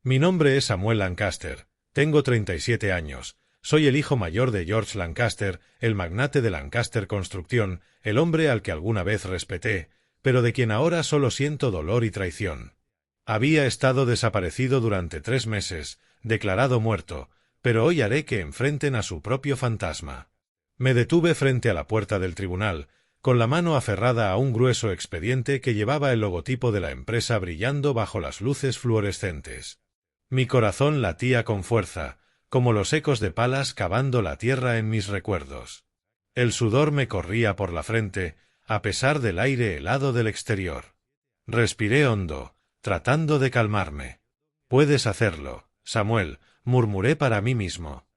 Mi nombre es Samuel Lancaster, tengo 37 años, soy el hijo mayor de George Lancaster, el magnate de Lancaster Construcción, el hombre al que alguna vez respeté, pero de quien ahora solo siento dolor y traición. Había estado desaparecido durante 3 meses, declarado muerto, pero hoy haré que enfrenten a su propio fantasma. Me detuve frente a la puerta del tribunal, con la mano aferrada a un grueso expediente que llevaba el logotipo de la empresa brillando bajo las luces fluorescentes. Mi corazón latía con fuerza, como los ecos de palas cavando la tierra en mis recuerdos. El sudor me corría por la frente, a pesar del aire helado del exterior. Respiré hondo, tratando de calmarme. «Puedes hacerlo, Samuel», murmuré para mí mismo.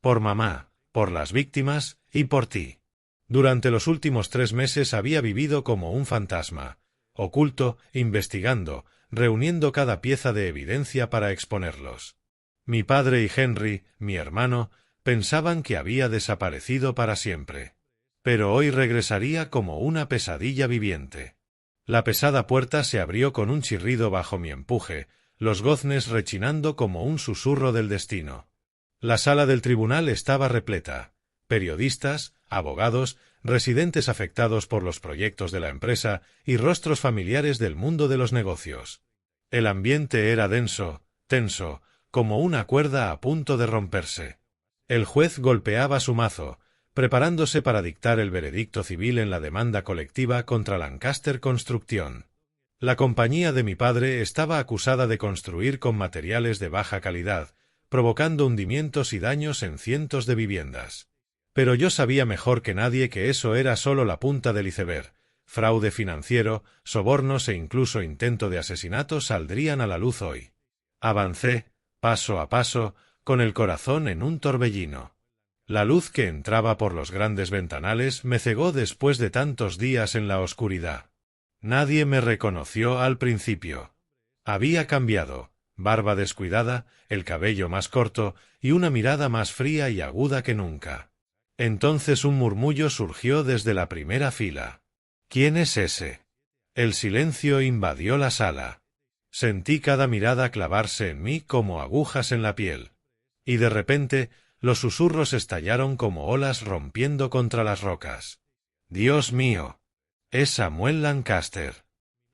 «Por mamá, por las víctimas y por ti». Durante los últimos 3 meses había vivido como un fantasma, oculto, investigando, reuniendo cada pieza de evidencia para exponerlos. Mi padre y Henry, mi hermano, pensaban que había desaparecido para siempre. Pero hoy regresaría como una pesadilla viviente. La pesada puerta se abrió con un chirrido bajo mi empuje, los goznes rechinando como un susurro del destino. La sala del tribunal estaba repleta. Periodistas, abogados, residentes afectados por los proyectos de la empresa y rostros familiares del mundo de los negocios. El ambiente era denso, tenso, como una cuerda a punto de romperse. El juez golpeaba su mazo, preparándose para dictar el veredicto civil en la demanda colectiva contra Lancaster Construcción. La compañía de mi padre estaba acusada de construir con materiales de baja calidad, provocando hundimientos y daños en cientos de viviendas. Pero yo sabía mejor que nadie que eso era solo la punta del iceberg. Fraude financiero, sobornos e incluso intento de asesinato saldrían a la luz hoy. Avancé, paso a paso, con el corazón en un torbellino. La luz que entraba por los grandes ventanales me cegó después de tantos días en la oscuridad. Nadie me reconoció al principio. Había cambiado, barba descuidada, el cabello más corto y una mirada más fría y aguda que nunca. Entonces un murmullo surgió desde la primera fila. «¿Quién es ese?». El silencio invadió la sala. Sentí cada mirada clavarse en mí como agujas en la piel. Y de repente, los susurros estallaron como olas rompiendo contra las rocas. «Dios mío. Es Samuel Lancaster.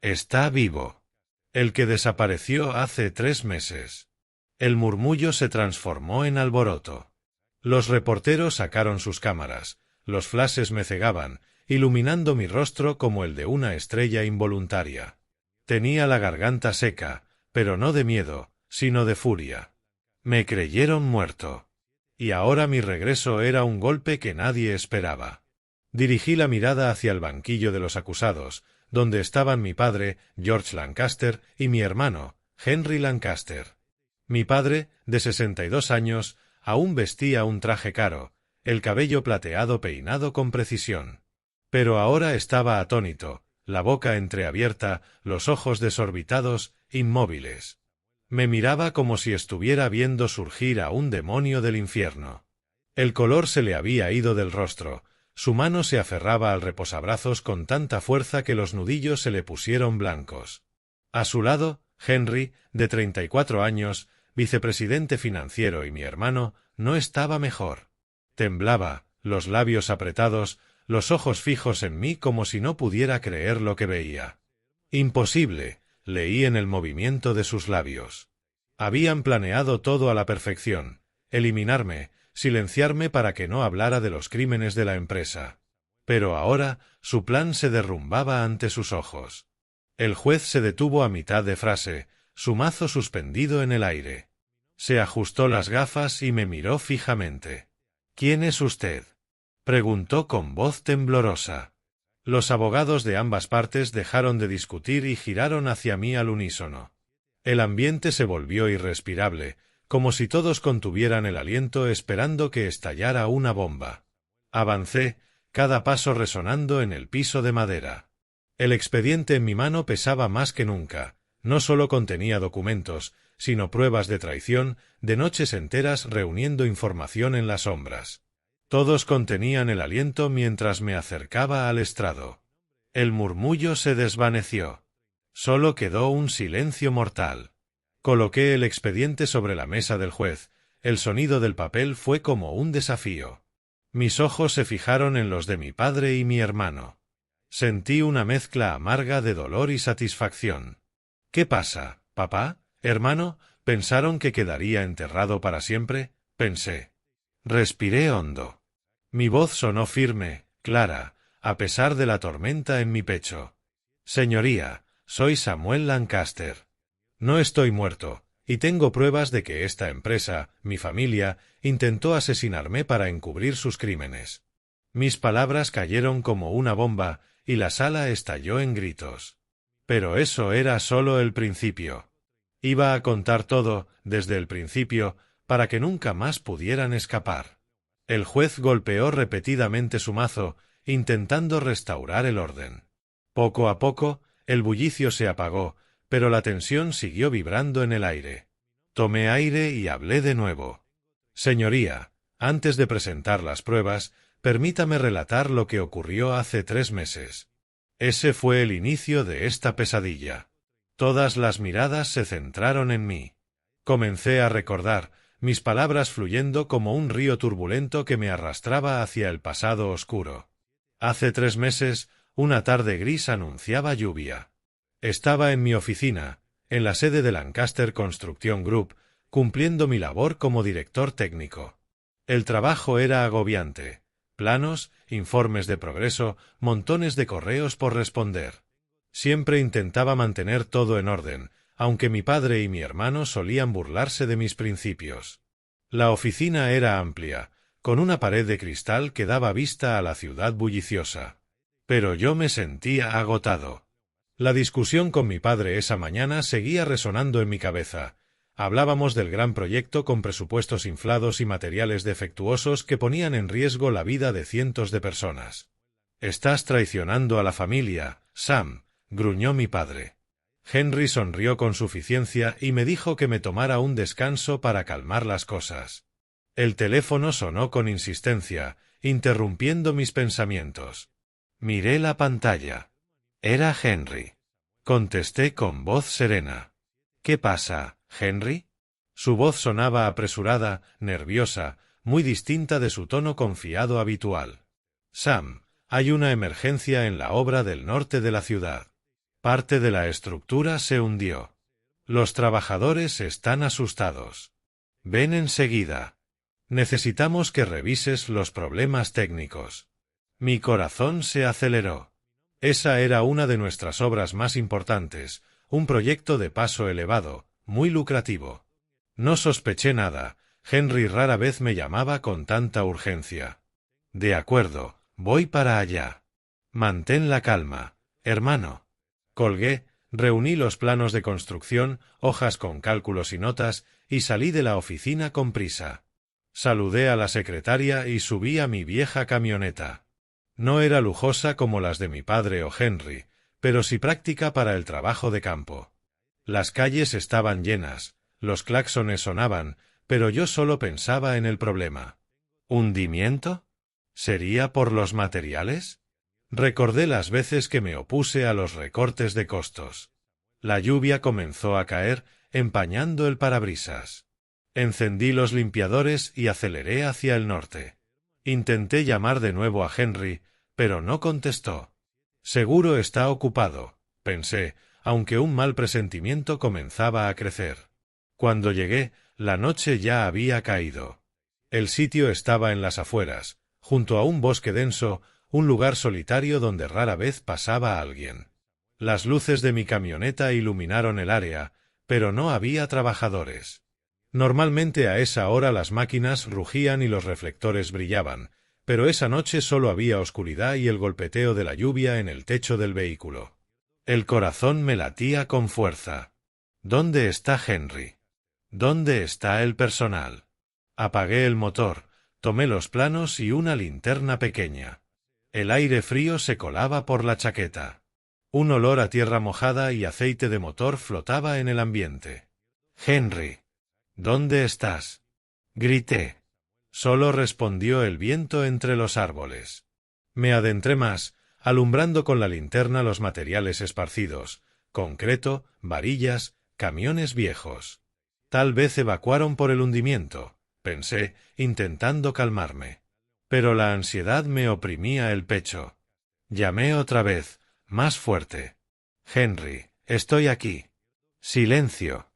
Está vivo. El que desapareció hace 3 meses». El murmullo se transformó en alboroto. Los reporteros sacaron sus cámaras, los flashes me cegaban, iluminando mi rostro como el de una estrella involuntaria. Tenía la garganta seca, pero no de miedo, sino de furia. Me creyeron muerto. Y ahora mi regreso era un golpe que nadie esperaba. Dirigí la mirada hacia el banquillo de los acusados, donde estaban mi padre, George Lancaster, y mi hermano, Henry Lancaster. Mi padre, de 62 años, aún vestía un traje caro, el cabello plateado peinado con precisión. Pero ahora estaba atónito, la boca entreabierta, los ojos desorbitados, inmóviles. Me miraba como si estuviera viendo surgir a un demonio del infierno. El color se le había ido del rostro, su mano se aferraba al reposabrazos con tanta fuerza que los nudillos se le pusieron blancos. A su lado, Henry, de 34 años, vicepresidente financiero, y mi hermano, no estaba mejor. Temblaba, los labios apretados, los ojos fijos en mí como si no pudiera creer lo que veía. «Imposible», leí en el movimiento de sus labios. Habían planeado todo a la perfección, eliminarme, silenciarme para que no hablara de los crímenes de la empresa. Pero ahora su plan se derrumbaba ante sus ojos. El juez se detuvo a mitad de frase, su mazo suspendido en el aire. Se ajustó las gafas y me miró fijamente. «¿Quién es usted?», preguntó con voz temblorosa. Los abogados de ambas partes dejaron de discutir y giraron hacia mí al unísono. El ambiente se volvió irrespirable, como si todos contuvieran el aliento esperando que estallara una bomba. Avancé, cada paso resonando en el piso de madera. El expediente en mi mano pesaba más que nunca. No solo contenía documentos, sino pruebas de traición, de noches enteras reuniendo información en las sombras. Todos contenían el aliento mientras me acercaba al estrado. El murmullo se desvaneció. Solo quedó un silencio mortal. Coloqué el expediente sobre la mesa del juez. El sonido del papel fue como un desafío. Mis ojos se fijaron en los de mi padre y mi hermano. Sentí una mezcla amarga de dolor y satisfacción. ¿Qué pasa, papá, hermano? ¿Pensaron que quedaría enterrado para siempre? Pensé. Respiré hondo. Mi voz sonó firme, clara, a pesar de la tormenta en mi pecho. Señoría, soy Samuel Lancaster. No estoy muerto, y tengo pruebas de que esta empresa, mi familia, intentó asesinarme para encubrir sus crímenes. Mis palabras cayeron como una bomba, y la sala estalló en gritos. Pero eso era solo el principio. Iba a contar todo, desde el principio, para que nunca más pudieran escapar. El juez golpeó repetidamente su mazo, intentando restaurar el orden. Poco a poco, el bullicio se apagó, pero la tensión siguió vibrando en el aire. Tomé aire y hablé de nuevo. Señoría, antes de presentar las pruebas, permítame relatar lo que ocurrió hace 3 meses. Ese fue el inicio de esta pesadilla. Todas las miradas se centraron en mí. Comencé a recordar, mis palabras fluyendo como un río turbulento que me arrastraba hacia el pasado oscuro. Hace 3 meses, una tarde gris anunciaba lluvia. Estaba en mi oficina, en la sede de Lancaster Construction Group, cumpliendo mi labor como director técnico. El trabajo era agobiante. Planos, informes de progreso, montones de correos por responder. Siempre intentaba mantener todo en orden, aunque mi padre y mi hermano solían burlarse de mis principios. La oficina era amplia, con una pared de cristal que daba vista a la ciudad bulliciosa. Pero yo me sentía agotado. La discusión con mi padre esa mañana seguía resonando en mi cabeza. Hablábamos del gran proyecto con presupuestos inflados y materiales defectuosos que ponían en riesgo la vida de cientos de personas. «Estás traicionando a la familia, Sam», gruñó mi padre. Henry sonrió con suficiencia y me dijo que me tomara un descanso para calmar las cosas. El teléfono sonó con insistencia, interrumpiendo mis pensamientos. Miré la pantalla. Era Henry. Contesté con voz serena. «¿Qué pasa, Henry?» Su voz sonaba apresurada, nerviosa, muy distinta de su tono confiado habitual. «Sam, hay una emergencia en la obra del norte de la ciudad. Parte de la estructura se hundió. Los trabajadores están asustados. Ven enseguida. Necesitamos que revises los problemas técnicos». Mi corazón se aceleró. Esa era una de nuestras obras más importantes, un proyecto de paso elevado, muy lucrativo. No sospeché nada. Henry rara vez me llamaba con tanta urgencia. «De acuerdo, voy para allá. Mantén la calma, hermano». Colgué, reuní los planos de construcción, hojas con cálculos y notas, y salí de la oficina con prisa. Saludé a la secretaria y subí a mi vieja camioneta. No era lujosa como las de mi padre o Henry, pero sí práctica para el trabajo de campo. Las calles estaban llenas, los claxones sonaban, pero yo solo pensaba en el problema. ¿Hundimiento? ¿Sería por los materiales? Recordé las veces que me opuse a los recortes de costos. La lluvia comenzó a caer, empañando el parabrisas. Encendí los limpiadores y aceleré hacia el norte. Intenté llamar de nuevo a Henry, pero no contestó. Seguro está ocupado, pensé, aunque un mal presentimiento comenzaba a crecer. Cuando llegué, la noche ya había caído. El sitio estaba en las afueras, junto a un bosque denso, un lugar solitario donde rara vez pasaba alguien. Las luces de mi camioneta iluminaron el área, pero no había trabajadores. Normalmente a esa hora las máquinas rugían y los reflectores brillaban, pero esa noche solo había oscuridad y el golpeteo de la lluvia en el techo del vehículo. El corazón me latía con fuerza. ¿Dónde está Henry? ¿Dónde está el personal? Apagué el motor, tomé los planos y una linterna pequeña. El aire frío se colaba por la chaqueta. Un olor a tierra mojada y aceite de motor flotaba en el ambiente. «Henry, ¿dónde estás?», grité. Solo respondió el viento entre los árboles. Me adentré más, alumbrando con la linterna los materiales esparcidos: concreto, varillas, camiones viejos. Tal vez evacuaron por el hundimiento, pensé, intentando calmarme. Pero la ansiedad me oprimía el pecho. Llamé otra vez, más fuerte. Henry, estoy aquí. Silencio.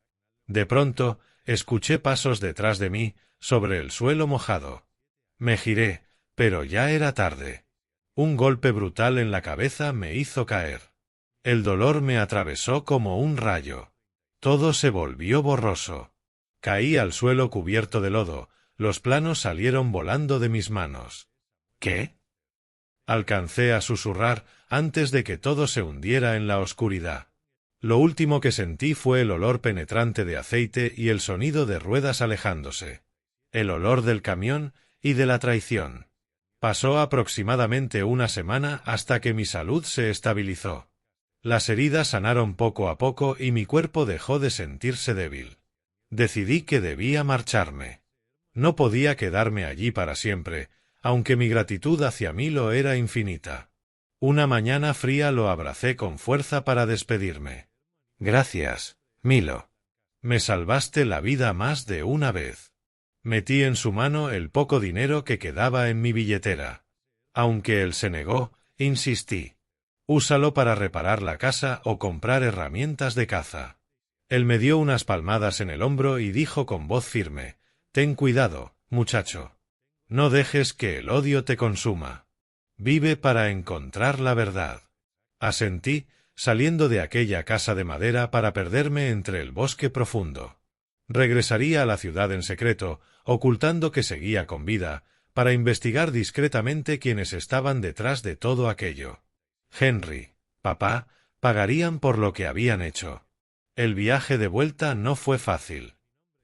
De pronto, escuché pasos detrás de mí, sobre el suelo mojado. Me giré, pero ya era tarde. Un golpe brutal en la cabeza me hizo caer. El dolor me atravesó como un rayo. Todo se volvió borroso. Caí al suelo cubierto de lodo, los planos salieron volando de mis manos. ¿Qué? Alcancé a susurrar antes de que todo se hundiera en la oscuridad. Lo último que sentí fue el olor penetrante de aceite y el sonido de ruedas alejándose. El olor del camión y de la traición. Pasó aproximadamente una semana hasta que mi salud se estabilizó. Las heridas sanaron poco a poco y mi cuerpo dejó de sentirse débil. Decidí que debía marcharme. No podía quedarme allí para siempre, aunque mi gratitud hacia Milo era infinita. Una mañana fría lo abracé con fuerza para despedirme. Gracias, Milo. Me salvaste la vida más de una vez. Metí en su mano el poco dinero que quedaba en mi billetera. Aunque él se negó, insistí. Úsalo para reparar la casa o comprar herramientas de caza. Él me dio unas palmadas en el hombro y dijo con voz firme, «Ten cuidado, muchacho. No dejes que el odio te consuma. Vive para encontrar la verdad». Asentí, saliendo de aquella casa de madera para perderme entre el bosque profundo. Regresaría a la ciudad en secreto, ocultando que seguía con vida, para investigar discretamente quiénes estaban detrás de todo aquello. Henry, papá, pagarían por lo que habían hecho. El viaje de vuelta no fue fácil.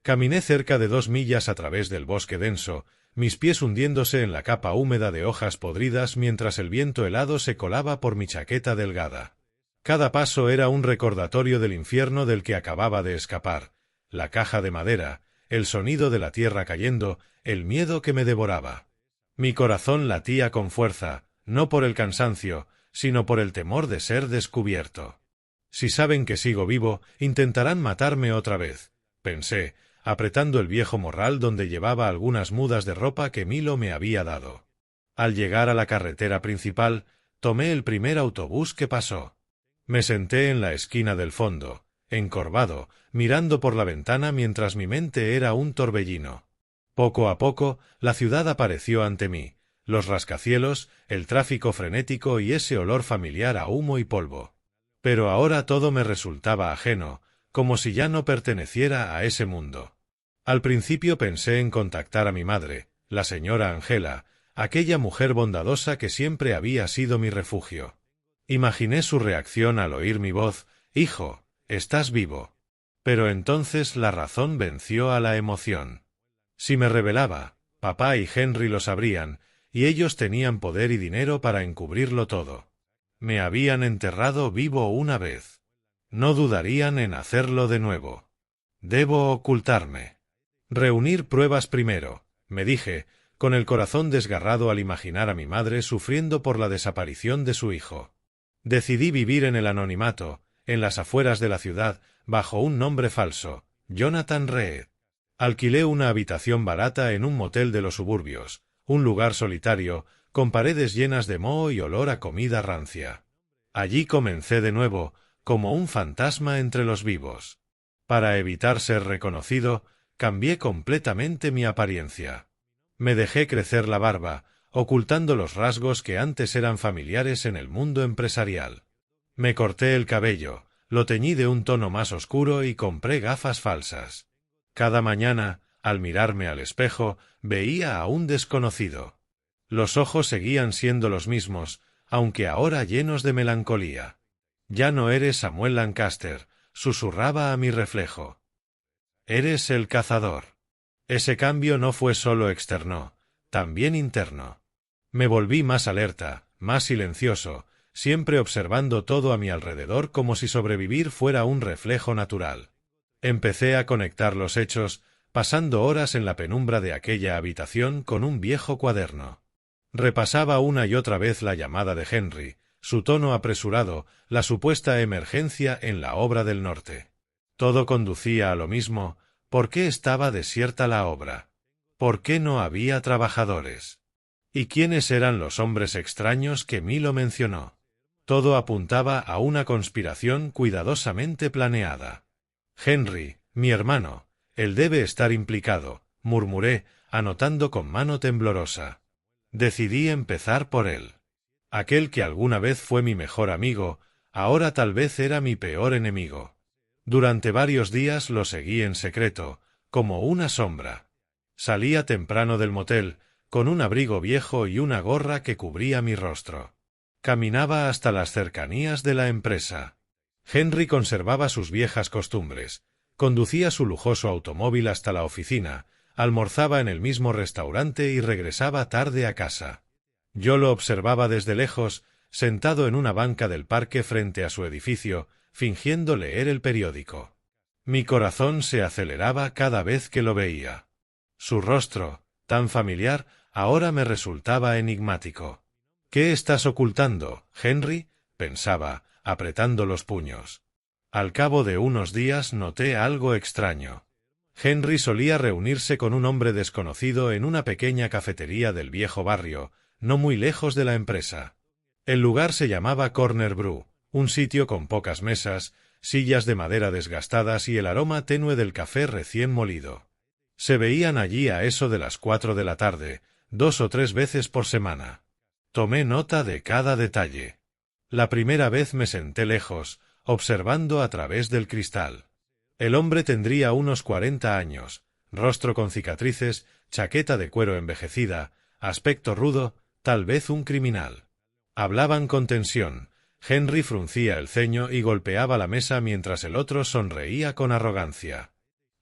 Caminé cerca de 2 millas a través del bosque denso, mis pies hundiéndose en la capa húmeda de hojas podridas mientras el viento helado se colaba por mi chaqueta delgada. Cada paso era un recordatorio del infierno del que acababa de escapar, la caja de madera, el sonido de la tierra cayendo, el miedo que me devoraba. Mi corazón latía con fuerza, no por el cansancio, sino por el temor de ser descubierto. Si saben que sigo vivo, intentarán matarme otra vez, pensé, apretando el viejo morral donde llevaba algunas mudas de ropa que Milo me había dado. Al llegar a la carretera principal, tomé el primer autobús que pasó. Me senté en la esquina del fondo, encorvado, mirando por la ventana mientras mi mente era un torbellino. Poco a poco, la ciudad apareció ante mí, los rascacielos, el tráfico frenético y ese olor familiar a humo y polvo. Pero ahora todo me resultaba ajeno, como si ya no perteneciera a ese mundo. Al principio pensé en contactar a mi madre, la señora Angela, aquella mujer bondadosa que siempre había sido mi refugio. Imaginé su reacción al oír mi voz, «Hijo, estás vivo». Pero entonces la razón venció a la emoción. Si me rebelaba, papá y Henry lo sabrían, y ellos tenían poder y dinero para encubrirlo todo. Me habían enterrado vivo una vez. No dudarían en hacerlo de nuevo. Debo ocultarme. Reunir pruebas primero, me dije, con el corazón desgarrado al imaginar a mi madre sufriendo por la desaparición de su hijo. Decidí vivir en el anonimato, en las afueras de la ciudad, bajo un nombre falso, Jonathan Reed. Alquilé una habitación barata en un motel de los suburbios, un lugar solitario, con paredes llenas de moho y olor a comida rancia. Allí comencé de nuevo, como un fantasma entre los vivos. Para evitar ser reconocido, cambié completamente mi apariencia. Me dejé crecer la barba, ocultando los rasgos que antes eran familiares en el mundo empresarial. Me corté el cabello, lo teñí de un tono más oscuro y compré gafas falsas. Cada mañana, al mirarme al espejo, veía a un desconocido. Los ojos seguían siendo los mismos, aunque ahora llenos de melancolía. «Ya no eres Samuel Lancaster», susurraba a mi reflejo. «Eres el cazador». Ese cambio no fue solo externo, también interno. Me volví más alerta, más silencioso, siempre observando todo a mi alrededor como si sobrevivir fuera un reflejo natural. Empecé a conectar los hechos, pasando horas en la penumbra de aquella habitación con un viejo cuaderno. Repasaba una y otra vez la llamada de Henry, su tono apresurado, la supuesta emergencia en la obra del norte. Todo conducía a lo mismo. ¿Por qué estaba desierta la obra? ¿Por qué no había trabajadores? ¿Y quiénes eran los hombres extraños que Milo mencionó? Todo apuntaba a una conspiración cuidadosamente planeada. Henry, mi hermano, él debe estar implicado, murmuré, anotando con mano temblorosa. Decidí empezar por él. Aquel que alguna vez fue mi mejor amigo, ahora tal vez era mi peor enemigo. Durante varios días lo seguí en secreto, como una sombra. Salía temprano del motel, con un abrigo viejo y una gorra que cubría mi rostro. Caminaba hasta las cercanías de la empresa. Henry conservaba sus viejas costumbres. Conducía su lujoso automóvil hasta la oficina, almorzaba en el mismo restaurante y regresaba tarde a casa. Yo lo observaba desde lejos, sentado en una banca del parque frente a su edificio, fingiendo leer el periódico. Mi corazón se aceleraba cada vez que lo veía. Su rostro, tan familiar, ahora me resultaba enigmático. ¿Qué estás ocultando, Henry?, pensaba, apretando los puños. Al cabo de unos días noté algo extraño. Henry solía reunirse con un hombre desconocido en una pequeña cafetería del viejo barrio, no muy lejos de la empresa. El lugar se llamaba Corner Brew, un sitio con pocas mesas, sillas de madera desgastadas y el aroma tenue del café recién molido. Se veían allí a eso de las 4 de la tarde, 2 o 3 veces por semana. Tomé nota de cada detalle. La primera vez me senté lejos, observando a través del cristal. El hombre tendría unos 40 años, rostro con cicatrices, chaqueta de cuero envejecida, aspecto rudo, tal vez un criminal. Hablaban con tensión. Henry fruncía el ceño y golpeaba la mesa mientras el otro sonreía con arrogancia.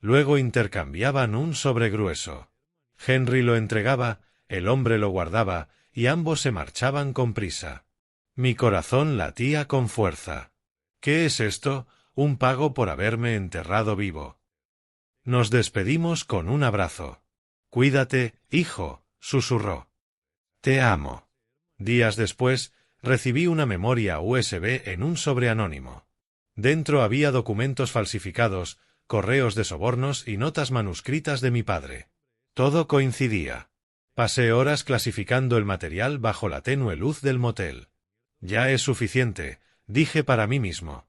Luego intercambiaban un sobregrueso. Henry lo entregaba, el hombre lo guardaba, y ambos se marchaban con prisa. Mi corazón latía con fuerza. ¿Qué es esto? Un pago por haberme enterrado vivo. Nos despedimos con un abrazo. Cuídate, hijo, susurró. Te amo. Días después, recibí una memoria USB en un sobre anónimo. Dentro había documentos falsificados, correos de sobornos y notas manuscritas de mi padre. Todo coincidía. Pasé horas clasificando el material bajo la tenue luz del motel. Ya es suficiente, dije para mí mismo.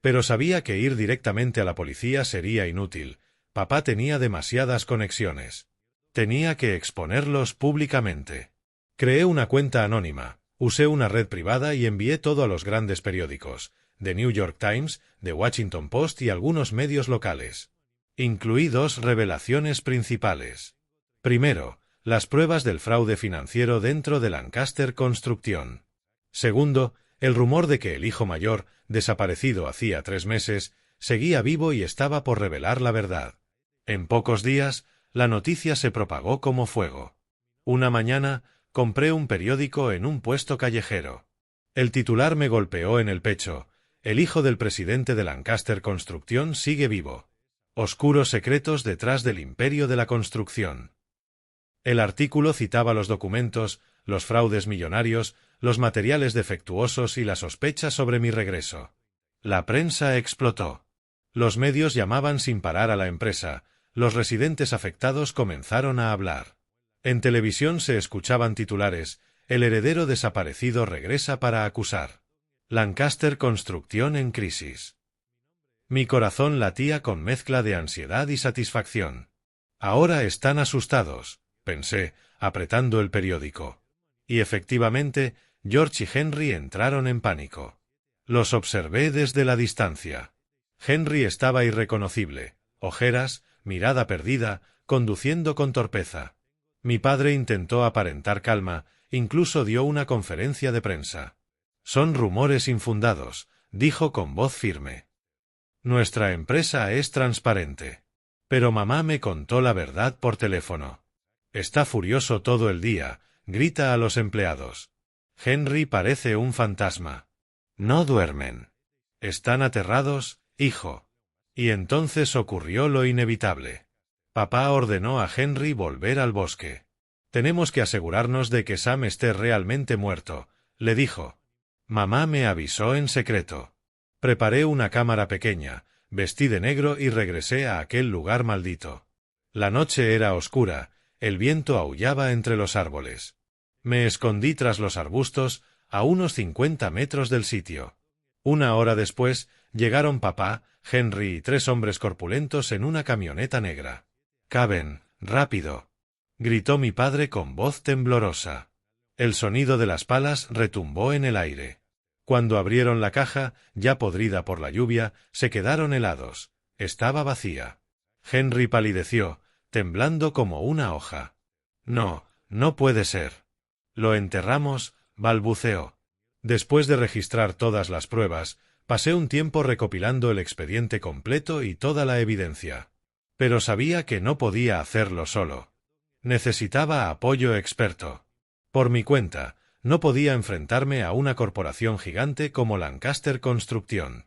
Pero sabía que ir directamente a la policía sería inútil. Papá tenía demasiadas conexiones. Tenía que exponerlos públicamente. Creé una cuenta anónima, usé una red privada y envié todo a los grandes periódicos, The New York Times, The Washington Post y algunos medios locales. Incluí 2 revelaciones principales. Primero, las pruebas del fraude financiero dentro de Lancaster Construction. Segundo, el rumor de que el hijo mayor, desaparecido hacía 3 meses, seguía vivo y estaba por revelar la verdad. En pocos días, la noticia se propagó como fuego. Una mañana, compré un periódico en un puesto callejero. El titular me golpeó en el pecho. El hijo del presidente de Lancaster Construction sigue vivo. Oscuros secretos detrás del imperio de la construcción. El artículo citaba los documentos, los fraudes millonarios, los materiales defectuosos y la sospecha sobre mi regreso. La prensa explotó. Los medios llamaban sin parar a la empresa. Los residentes afectados comenzaron a hablar. En televisión se escuchaban titulares: el heredero desaparecido regresa para acusar. Lancaster Construction en crisis. Mi corazón latía con mezcla de ansiedad y satisfacción. Ahora están asustados, pensé, apretando el periódico. Y efectivamente, George y Henry entraron en pánico. Los observé desde la distancia. Henry estaba irreconocible, ojeras, mirada perdida, conduciendo con torpeza. Mi padre intentó aparentar calma, incluso dio una conferencia de prensa. Son rumores infundados, dijo con voz firme. Nuestra empresa es transparente. Pero mamá me contó la verdad por teléfono. Está furioso todo el día, grita a los empleados. Henry parece un fantasma. No duermen. Están aterrados, hijo. Y entonces ocurrió lo inevitable. Papá ordenó a Henry volver al bosque. Tenemos que asegurarnos de que Sam esté realmente muerto, le dijo. Mamá me avisó en secreto. Preparé una cámara pequeña, Vestí de negro y regresé a aquel lugar maldito. La noche era oscura, el viento aullaba entre los árboles. Me escondí tras los arbustos, a unos 50 metros del sitio. Una hora después, llegaron papá, Henry y 3 hombres corpulentos en una camioneta negra. «Caben, rápido», gritó mi padre con voz temblorosa. El sonido de las palas retumbó en el aire. Cuando abrieron la caja, ya podrida por la lluvia, se quedaron helados. Estaba vacía. Henry palideció, temblando como una hoja. «No, no puede ser». «Lo enterramos», balbuceó. Después de registrar todas las pruebas, pasé un tiempo recopilando el expediente completo y toda la evidencia. Pero sabía que no podía hacerlo solo. Necesitaba apoyo experto. Por mi cuenta, no podía enfrentarme a una corporación gigante como Lancaster Construction.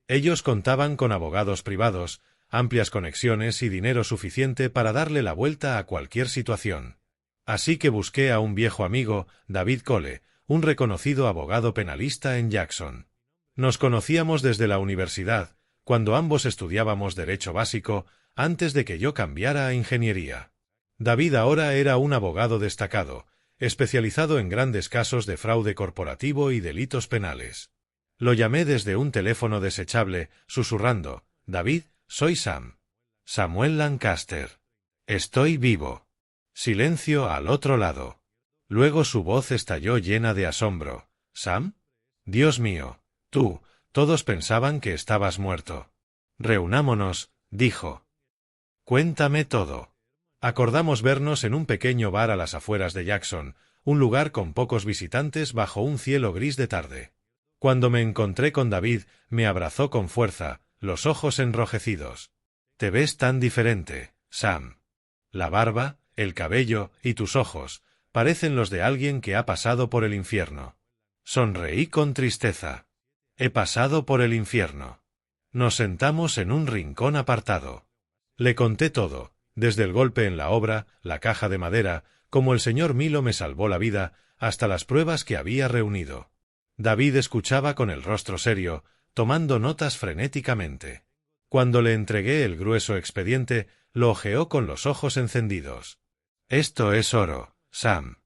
Ellos contaban con abogados privados, amplias conexiones y dinero suficiente para darle la vuelta a cualquier situación. Así que busqué a un viejo amigo, David Cole, un reconocido abogado penalista en Jackson. Nos conocíamos desde la universidad, cuando ambos estudiábamos Derecho Básico, antes de que yo cambiara a Ingeniería. David ahora era un abogado destacado, especializado en grandes casos de fraude corporativo y delitos penales. Lo llamé desde un teléfono desechable, susurrando: «David, soy Sam. Samuel Lancaster. Estoy vivo». Silencio al otro lado. Luego su voz estalló llena de asombro. «¿Sam? Dios mío, tú, todos pensaban que estabas muerto». «Reunámonos», dijo. «Cuéntame todo». Acordamos vernos en un pequeño bar a las afueras de Jackson, un lugar con pocos visitantes bajo un cielo gris de tarde. Cuando me encontré con David, me abrazó con fuerza, los ojos enrojecidos. «Te ves tan diferente, Sam. La barba, el cabello y tus ojos parecen los de alguien que ha pasado por el infierno». Sonreí con tristeza. «He pasado por el infierno». Nos sentamos en un rincón apartado. Le conté todo, desde el golpe en la obra, la caja de madera, como el señor Milo me salvó la vida, hasta las pruebas que había reunido. David escuchaba con el rostro serio, tomando notas frenéticamente. Cuando le entregué el grueso expediente, lo hojeó con los ojos encendidos. «Esto es oro, Sam.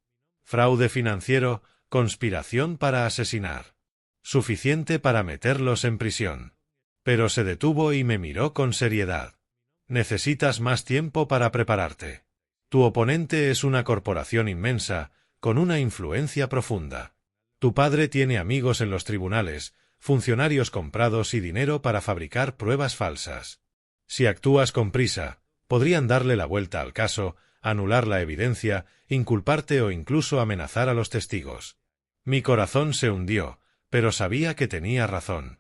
Fraude financiero, conspiración para asesinar. Suficiente para meterlos en prisión». Pero se detuvo y me miró con seriedad. «Necesitas más tiempo para prepararte. Tu oponente es una corporación inmensa, con una influencia profunda. Tu padre tiene amigos en los tribunales, funcionarios comprados y dinero para fabricar pruebas falsas. Si actúas con prisa, podrían darle la vuelta al caso, anular la evidencia, inculparte o incluso amenazar a los testigos». Mi corazón se hundió, pero sabía que tenía razón.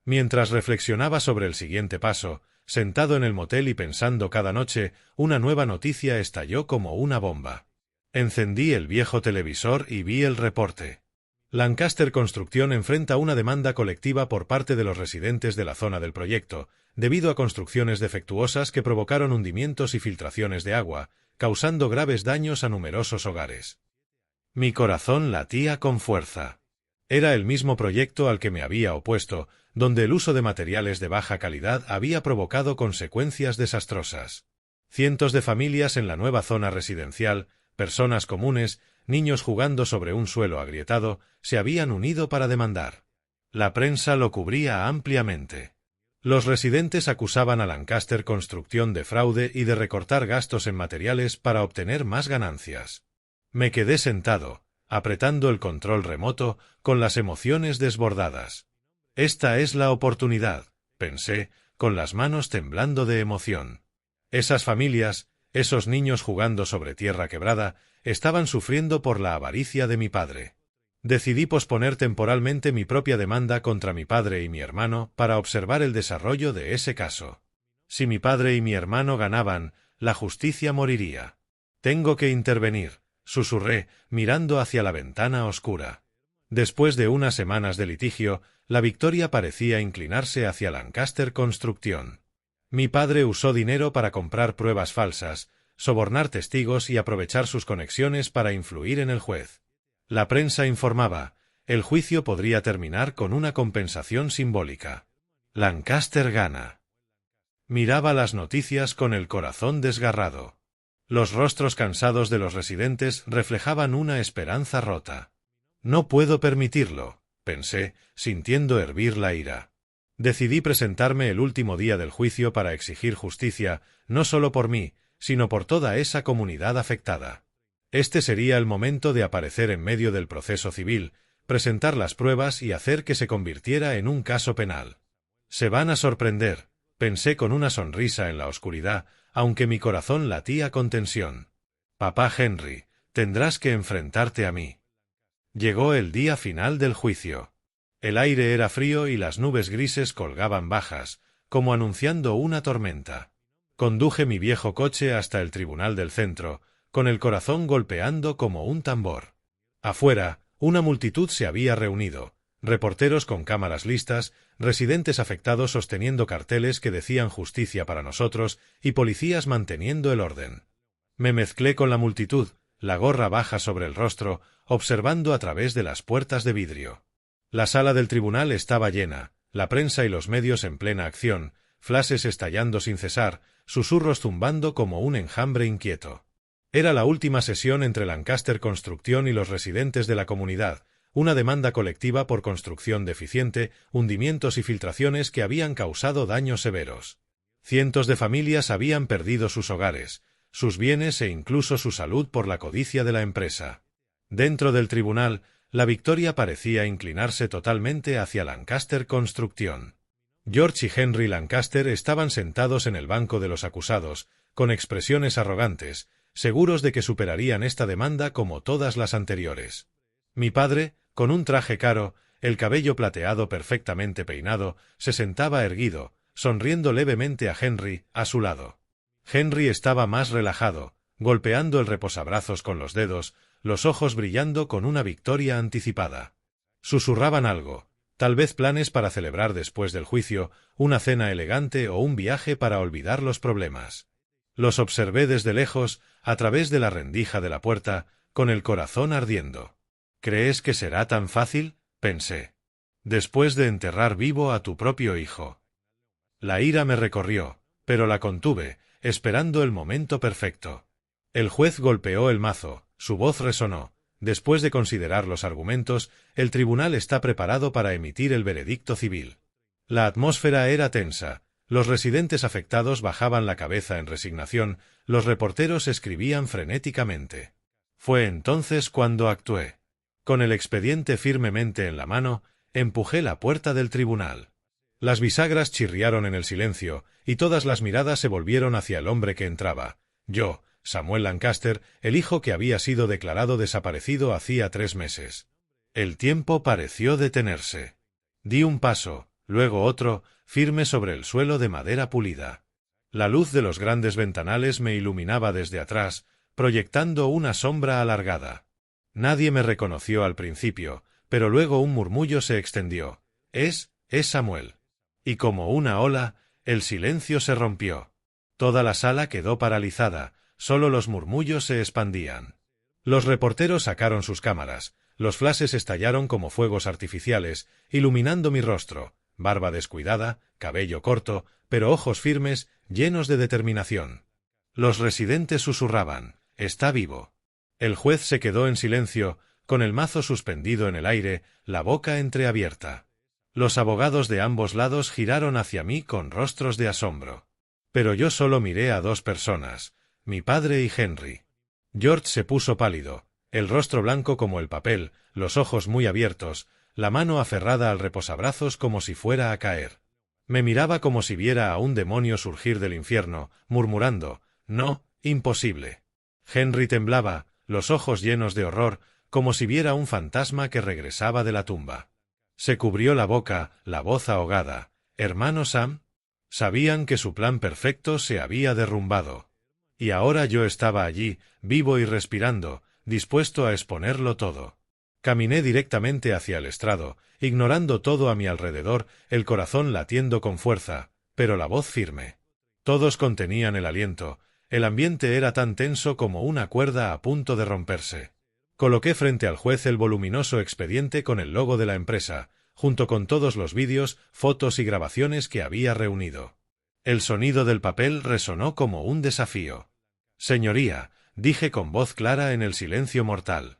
Mientras reflexionaba sobre el siguiente paso, sentado en el motel y pensando cada noche, una nueva noticia estalló como una bomba. Encendí el viejo televisor y vi el reporte. Lancaster Construction enfrenta una demanda colectiva por parte de los residentes de la zona del proyecto, debido a construcciones defectuosas que provocaron hundimientos y filtraciones de agua, causando graves daños a numerosos hogares. Mi corazón latía con fuerza. Era el mismo proyecto al que me había opuesto, donde el uso de materiales de baja calidad había provocado consecuencias desastrosas. Cientos de familias en la nueva zona residencial, personas comunes, niños jugando sobre un suelo agrietado, se habían unido para demandar. La prensa lo cubría ampliamente. Los residentes acusaban a Lancaster Construction de fraude y de recortar gastos en materiales para obtener más ganancias. Me quedé sentado, apretando el control remoto, con las emociones desbordadas. «Esta es la oportunidad», pensé, con las manos temblando de emoción. Esas familias, esos niños jugando sobre tierra quebrada, estaban sufriendo por la avaricia de mi padre. Decidí posponer temporalmente mi propia demanda contra mi padre y mi hermano para observar el desarrollo de ese caso. Si mi padre y mi hermano ganaban, la justicia moriría. «Tengo que intervenir», susurré, mirando hacia la ventana oscura. Después de unas semanas de litigio, la victoria parecía inclinarse hacia Lancaster Construction. Mi padre usó dinero para comprar pruebas falsas, sobornar testigos y aprovechar sus conexiones para influir en el juez. La prensa informaba, el juicio podría terminar con una compensación simbólica. Lancaster gana. Miraba las noticias con el corazón desgarrado. Los rostros cansados de los residentes reflejaban una esperanza rota. No puedo permitirlo, pensé, sintiendo hervir la ira. Decidí presentarme el último día del juicio para exigir justicia, no solo por mí, sino por toda esa comunidad afectada. Este sería el momento de aparecer en medio del proceso civil, presentar las pruebas y hacer que se convirtiera en un caso penal. Se van a sorprender, pensé con una sonrisa en la oscuridad, aunque mi corazón latía con tensión. Papá Henry, tendrás que enfrentarte a mí. Llegó el día final del juicio. El aire era frío y las nubes grises colgaban bajas, como anunciando una tormenta. Conduje mi viejo coche hasta el tribunal del centro, con el corazón golpeando como un tambor. Afuera, una multitud se había reunido, reporteros con cámaras listas, residentes afectados sosteniendo carteles que decían justicia para nosotros y policías manteniendo el orden. Me mezclé con la multitud, la gorra baja sobre el rostro, observando a través de las puertas de vidrio. La sala del tribunal estaba llena, la prensa y los medios en plena acción, flashes estallando sin cesar, susurros zumbando como un enjambre inquieto. Era la última sesión entre Lancaster Construcción y los residentes de la comunidad, una demanda colectiva por construcción deficiente, hundimientos y filtraciones que habían causado daños severos. Cientos de familias habían perdido sus hogares, sus bienes e incluso su salud por la codicia de la empresa. Dentro del tribunal, la victoria parecía inclinarse totalmente hacia Lancaster Construcción. George y Henry Lancaster estaban sentados en el banco de los acusados, con expresiones arrogantes, seguros de que superarían esta demanda como todas las anteriores. Mi padre, con un traje caro, el cabello plateado perfectamente peinado, se sentaba erguido, sonriendo levemente a Henry, a su lado. Henry estaba más relajado, golpeando el reposabrazos con los dedos, los ojos brillando con una victoria anticipada. Susurraban algo, tal vez planes para celebrar después del juicio, una cena elegante o un viaje para olvidar los problemas. Los observé desde lejos, a través de la rendija de la puerta, con el corazón ardiendo. ¿Crees que será tan fácil?, pensé. Después de enterrar vivo a tu propio hijo. La ira me recorrió, pero la contuve, esperando el momento perfecto. El juez golpeó el mazo, su voz resonó. Después de considerar los argumentos, el tribunal está preparado para emitir el veredicto civil. La atmósfera era tensa, los residentes afectados bajaban la cabeza en resignación, los reporteros escribían frenéticamente. Fue entonces cuando actué. Con el expediente firmemente en la mano, empujé la puerta del tribunal. Las bisagras chirriaron en el silencio, y todas las miradas se volvieron hacia el hombre que entraba. Yo, Samuel Lancaster, el hijo que había sido declarado desaparecido hacía 3 meses. El tiempo pareció detenerse. Di un paso, luego otro, firme sobre el suelo de madera pulida. La luz de los grandes ventanales me iluminaba desde atrás, proyectando una sombra alargada. Nadie me reconoció al principio, pero luego un murmullo se extendió. Es Samuel. Y como una ola, el silencio se rompió. Toda la sala quedó paralizada, solo los murmullos se expandían. Los reporteros sacaron sus cámaras, los flashes estallaron como fuegos artificiales, iluminando mi rostro, barba descuidada, cabello corto, pero ojos firmes, llenos de determinación. Los residentes susurraban, «Está vivo». El juez se quedó en silencio, con el mazo suspendido en el aire, la boca entreabierta. Los abogados de ambos lados giraron hacia mí con rostros de asombro. Pero yo solo miré a 2 personas, mi padre y Henry. George se puso pálido, el rostro blanco como el papel, los ojos muy abiertos, la mano aferrada al reposabrazos como si fuera a caer. Me miraba como si viera a un demonio surgir del infierno, murmurando, «No, imposible». Henry temblaba, los ojos llenos de horror, como si viera un fantasma que regresaba de la tumba. Se cubrió la boca, la voz ahogada. «¿Hermano Sam?» Sabían que su plan perfecto se había derrumbado. Y ahora yo estaba allí, vivo y respirando, dispuesto a exponerlo todo. Caminé directamente hacia el estrado, ignorando todo a mi alrededor, el corazón latiendo con fuerza, pero la voz firme. Todos contenían el aliento, el ambiente era tan tenso como una cuerda a punto de romperse. Coloqué frente al juez el voluminoso expediente con el logo de la empresa, junto con todos los vídeos, fotos y grabaciones que había reunido. El sonido del papel resonó como un desafío. Señoría, dije con voz clara en el silencio mortal.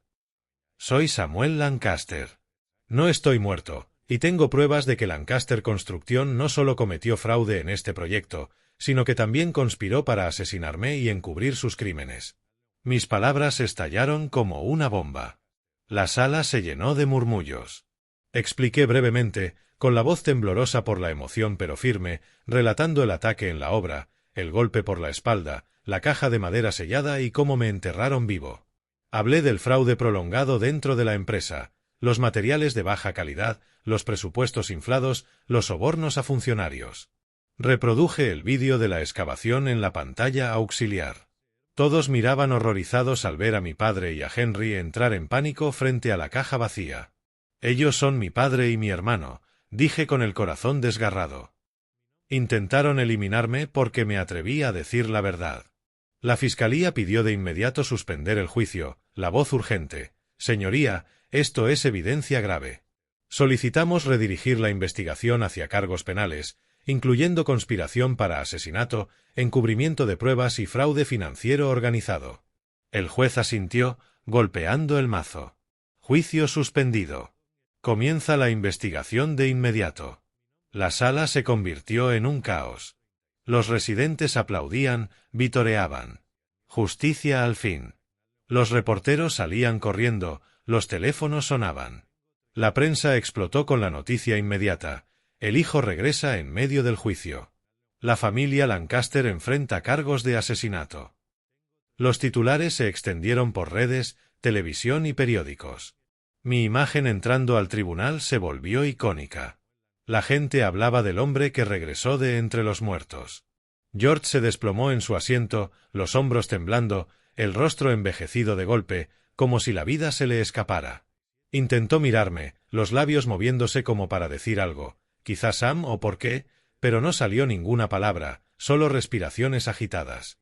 Soy Samuel Lancaster. No estoy muerto, y tengo pruebas de que Lancaster Construcción no solo cometió fraude en este proyecto, sino que también conspiró para asesinarme y encubrir sus crímenes. Mis palabras estallaron como una bomba. La sala se llenó de murmullos. Expliqué brevemente, con la voz temblorosa por la emoción pero firme, relatando el ataque en la obra, el golpe por la espalda, la caja de madera sellada y cómo me enterraron vivo. Hablé del fraude prolongado dentro de la empresa, los materiales de baja calidad, los presupuestos inflados, los sobornos a funcionarios. Reproduje el vídeo de la excavación en la pantalla auxiliar. Todos miraban horrorizados al ver a mi padre y a Henry entrar en pánico frente a la caja vacía. Ellos son mi padre y mi hermano, dije con el corazón desgarrado. Intentaron eliminarme porque me atreví a decir la verdad. La fiscalía pidió de inmediato suspender el juicio, la voz urgente. Señoría, esto es evidencia grave. Solicitamos redirigir la investigación hacia cargos penales, incluyendo conspiración para asesinato, encubrimiento de pruebas y fraude financiero organizado. El juez asintió, golpeando el mazo. Juicio suspendido. Comienza la investigación de inmediato. La sala se convirtió en un caos. Los residentes aplaudían, vitoreaban. Justicia al fin. Los reporteros salían corriendo, los teléfonos sonaban. La prensa explotó con la noticia inmediata. El hijo regresa en medio del juicio. La familia Lancaster enfrenta cargos de asesinato. Los titulares se extendieron por redes, televisión y periódicos. Mi imagen entrando al tribunal se volvió icónica. La gente hablaba del hombre que regresó de entre los muertos. George se desplomó en su asiento, los hombros temblando, el rostro envejecido de golpe, como si la vida se le escapara. Intentó mirarme, los labios moviéndose como para decir algo, quizá Sam o por qué, pero no salió ninguna palabra, solo respiraciones agitadas.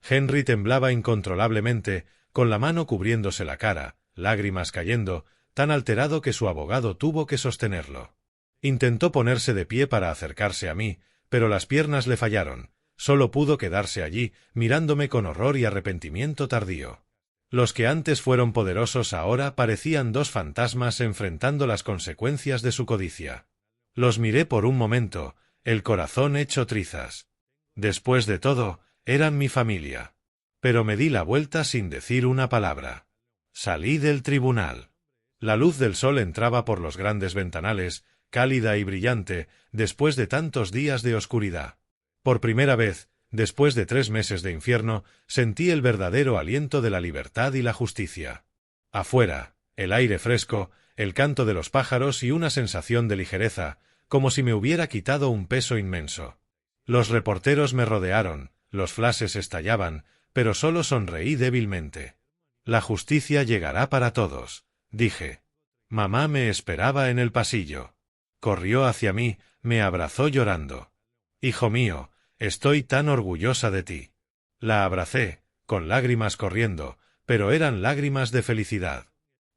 Henry temblaba incontrolablemente, con la mano cubriéndose la cara, lágrimas cayendo, tan alterado que su abogado tuvo que sostenerlo. Intentó ponerse de pie para acercarse a mí, pero las piernas le fallaron. Solo pudo quedarse allí, mirándome con horror y arrepentimiento tardío. Los que antes fueron poderosos ahora parecían dos fantasmas enfrentando las consecuencias de su codicia. Los miré por un momento, el corazón hecho trizas. Después de todo, eran mi familia. Pero me di la vuelta sin decir una palabra. Salí del tribunal. La luz del sol entraba por los grandes ventanales, cálida y brillante, después de tantos días de oscuridad. Por primera vez, después de 3 meses de infierno, sentí el verdadero aliento de la libertad y la justicia. Afuera, el aire fresco, el canto de los pájaros y una sensación de ligereza, como si me hubiera quitado un peso inmenso. Los reporteros me rodearon, los flashes estallaban, pero solo sonreí débilmente. La justicia llegará para todos, dije. Mamá me esperaba en el pasillo. Corrió hacia mí, me abrazó llorando. Hijo mío, estoy tan orgullosa de ti. La abracé, con lágrimas corriendo, pero eran lágrimas de felicidad.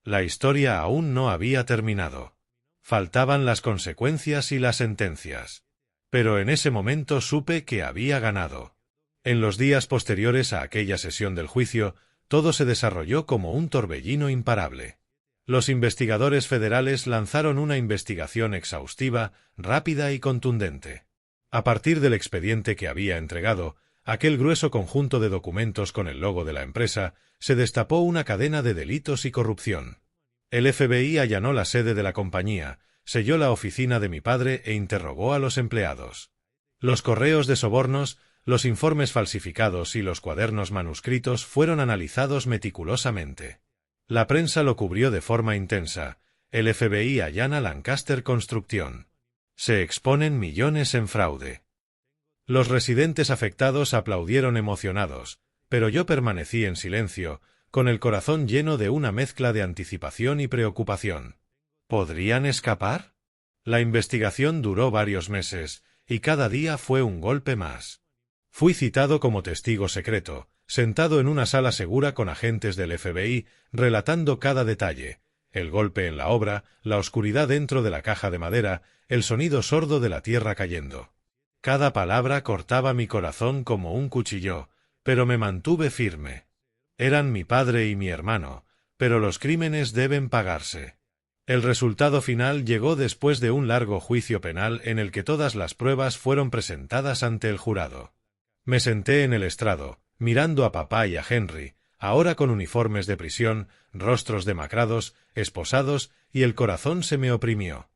La historia aún no había terminado. Faltaban las consecuencias y las sentencias. Pero en ese momento supe que había ganado. En los días posteriores a aquella sesión del juicio, todo se desarrolló como un torbellino imparable. Los investigadores federales lanzaron una investigación exhaustiva, rápida y contundente. A partir del expediente que había entregado, aquel grueso conjunto de documentos con el logo de la empresa, se destapó una cadena de delitos y corrupción. El FBI allanó la sede de la compañía, selló la oficina de mi padre e interrogó a los empleados. Los correos de sobornos, los informes falsificados y los cuadernos manuscritos fueron analizados meticulosamente. La prensa lo cubrió de forma intensa. El FBI allana Lancaster Construcción. Se exponen millones en fraude. Los residentes afectados aplaudieron emocionados, pero yo permanecí en silencio, con el corazón lleno de una mezcla de anticipación y preocupación. ¿Podrían escapar? La investigación duró varios meses, y cada día fue un golpe más. Fui citado como testigo secreto, sentado en una sala segura con agentes del FBI, relatando cada detalle, el golpe en la obra, la oscuridad dentro de la caja de madera, el sonido sordo de la tierra cayendo. Cada palabra cortaba mi corazón como un cuchillo, pero me mantuve firme. Eran mi padre y mi hermano, pero los crímenes deben pagarse. El resultado final llegó después de un largo juicio penal en el que todas las pruebas fueron presentadas ante el jurado. Me senté en el estrado, mirando a papá y a Henry, ahora con uniformes de prisión, rostros demacrados, esposados, y el corazón se me oprimió.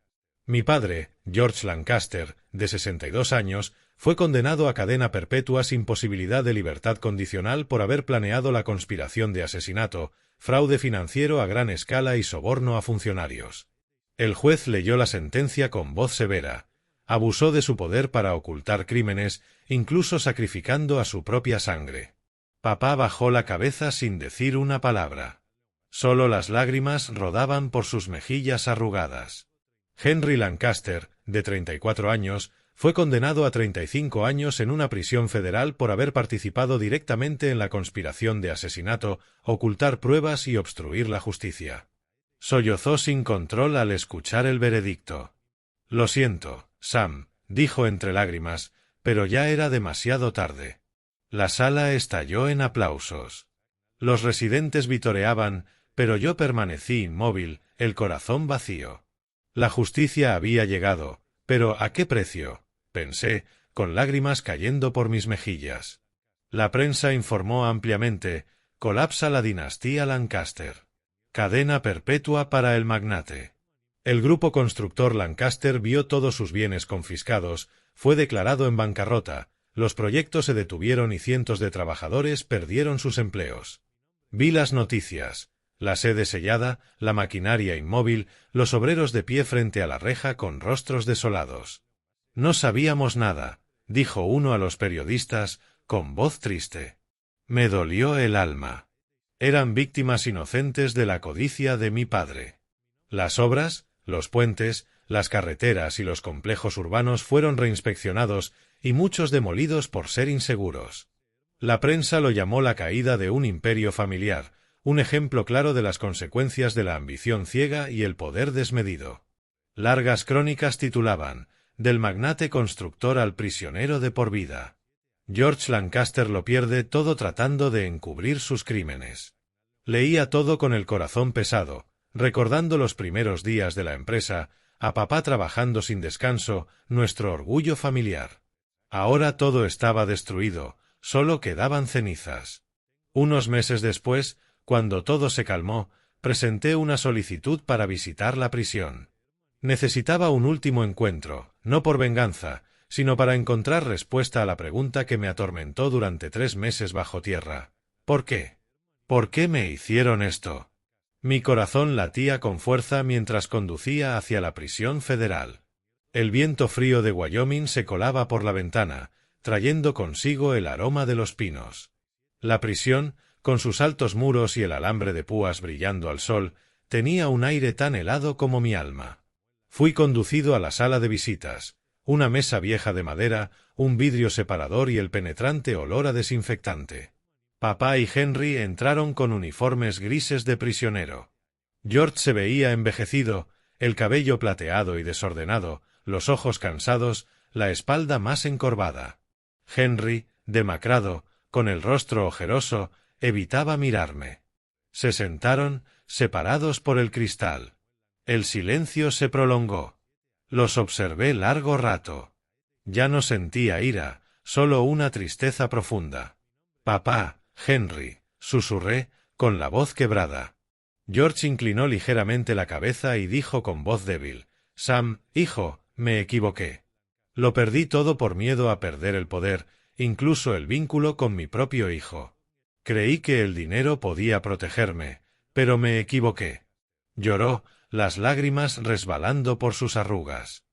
Mi padre, George Lancaster, de 62 años, fue condenado a cadena perpetua sin posibilidad de libertad condicional por haber planeado la conspiración de asesinato, fraude financiero a gran escala y soborno a funcionarios. El juez leyó la sentencia con voz severa. Abusó de su poder para ocultar crímenes, incluso sacrificando a su propia sangre. Papá bajó la cabeza sin decir una palabra. Solo las lágrimas rodaban por sus mejillas arrugadas. Henry Lancaster, de 34 años, fue condenado a 35 años en una prisión federal por haber participado directamente en la conspiración de asesinato, ocultar pruebas y obstruir la justicia. Sollozó sin control al escuchar el veredicto. «Lo siento, Sam», dijo entre lágrimas, pero ya era demasiado tarde. La sala estalló en aplausos. Los residentes vitoreaban, pero yo permanecí inmóvil, el corazón vacío. La justicia había llegado, pero ¿a qué precio?, pensé, con lágrimas cayendo por mis mejillas. La prensa informó ampliamente: colapsa la dinastía Lancaster. Cadena perpetua para el magnate. El grupo constructor Lancaster vio todos sus bienes confiscados, fue declarado en bancarrota, los proyectos se detuvieron y cientos de trabajadores perdieron sus empleos. Vi las noticias. La sede sellada, la maquinaria inmóvil, los obreros de pie frente a la reja con rostros desolados. «No sabíamos nada», dijo uno a los periodistas, con voz triste. Me dolió el alma. Eran víctimas inocentes de la codicia de mi padre. Las obras, los puentes, las carreteras y los complejos urbanos fueron reinspeccionados y muchos demolidos por ser inseguros. La prensa lo llamó la caída de un imperio familiar, un ejemplo claro de las consecuencias de la ambición ciega y el poder desmedido. Largas crónicas titulaban: «Del magnate constructor al prisionero de por vida». George Lancaster lo pierde todo tratando de encubrir sus crímenes. Leía todo con el corazón pesado, recordando los primeros días de la empresa, a papá trabajando sin descanso, nuestro orgullo familiar. Ahora todo estaba destruido, solo quedaban cenizas. Unos meses después, cuando todo se calmó, presenté una solicitud para visitar la prisión. Necesitaba un último encuentro, no por venganza, sino para encontrar respuesta a la pregunta que me atormentó durante 3 meses bajo tierra. ¿Por qué? ¿Por qué me hicieron esto? Mi corazón latía con fuerza mientras conducía hacia la prisión federal. El viento frío de Wyoming se colaba por la ventana, trayendo consigo el aroma de los pinos. La prisión, con sus altos muros y el alambre de púas brillando al sol, tenía un aire tan helado como mi alma. Fui conducido a la sala de visitas, una mesa vieja de madera, un vidrio separador y el penetrante olor a desinfectante. Papá y Henry entraron con uniformes grises de prisionero. George se veía envejecido, el cabello plateado y desordenado, los ojos cansados, la espalda más encorvada. Henry, demacrado, con el rostro ojeroso, evitaba mirarme. Se sentaron, separados por el cristal. El silencio se prolongó. Los observé largo rato. Ya no sentía ira, solo una tristeza profunda. «Papá, Henry», susurré, con la voz quebrada. George inclinó ligeramente la cabeza y dijo con voz débil: «Sam, hijo, me equivoqué. Lo perdí todo por miedo a perder el poder, incluso el vínculo con mi propio hijo. Creí que el dinero podía protegerme, pero me equivoqué». Lloró, las lágrimas resbalando por sus arrugas.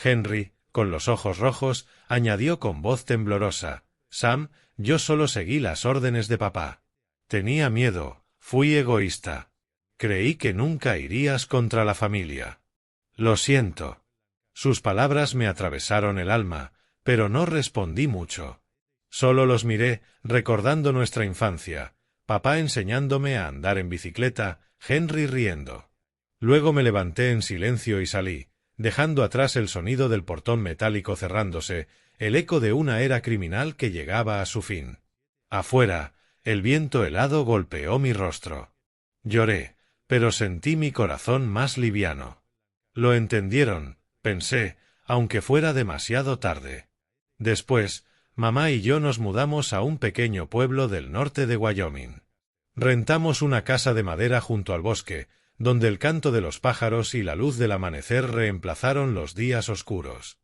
Henry, con los ojos rojos, añadió con voz temblorosa: «Sam, yo solo seguí las órdenes de papá. Tenía miedo, fui egoísta. Creí que nunca irías contra la familia. Lo siento». Sus palabras me atravesaron el alma, pero no respondí mucho. Solo los miré, recordando nuestra infancia, papá enseñándome a andar en bicicleta, Henry riendo. Luego me levanté en silencio y salí, dejando atrás el sonido del portón metálico cerrándose, el eco de una era criminal que llegaba a su fin. Afuera, el viento helado golpeó mi rostro. Lloré, pero sentí mi corazón más liviano. Lo entendieron, pensé, aunque fuera demasiado tarde. Después, mamá y yo nos mudamos a un pequeño pueblo del norte de Wyoming. Rentamos una casa de madera junto al bosque, donde el canto de los pájaros y la luz del amanecer reemplazaron los días oscuros.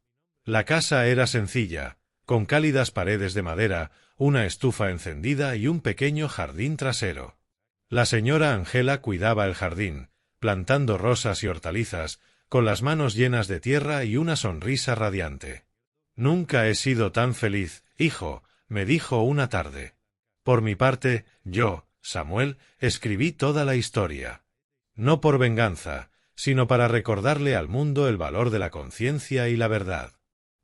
La casa era sencilla, con cálidas paredes de madera, una estufa encendida y un pequeño jardín trasero. La señora Angela cuidaba el jardín, plantando rosas y hortalizas, con las manos llenas de tierra y una sonrisa radiante. «Nunca he sido tan feliz, hijo», me dijo una tarde. Por mi parte, yo, Samuel, escribí toda la historia. No por venganza, sino para recordarle al mundo el valor de la conciencia y la verdad.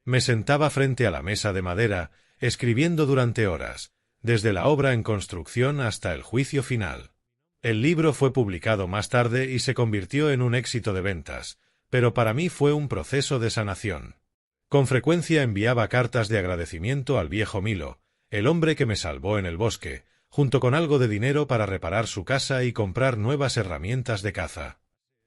Me sentaba frente a la mesa de madera, escribiendo durante horas, desde la obra en construcción hasta el juicio final. El libro fue publicado más tarde y se convirtió en un éxito de ventas, pero para mí fue un proceso de sanación. Con frecuencia enviaba cartas de agradecimiento al viejo Milo, el hombre que me salvó en el bosque, junto con algo de dinero para reparar su casa y comprar nuevas herramientas de caza.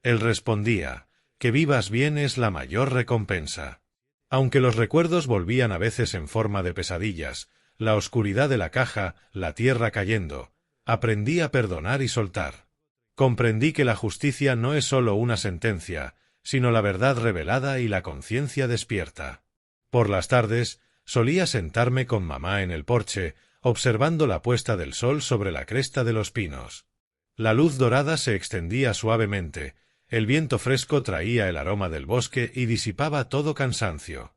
Él respondía: «Que vivas bien es la mayor recompensa». Aunque los recuerdos volvían a veces en forma de pesadillas, la oscuridad de la caja, la tierra cayendo, aprendí a perdonar y soltar. Comprendí que la justicia no es sólo una sentencia, sino la verdad revelada y la conciencia despierta. Por las tardes, solía sentarme con mamá en el porche, observando la puesta del sol sobre la cresta de los pinos. La luz dorada se extendía suavemente, el viento fresco traía el aroma del bosque y disipaba todo cansancio.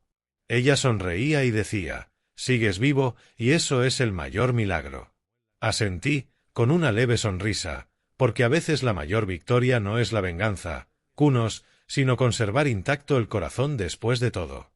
Ella sonreía y decía: «Sigues vivo, y eso es el mayor milagro». Asentí, con una leve sonrisa, porque a veces la mayor victoria no es la venganza, cunos, sino conservar intacto el corazón después de todo.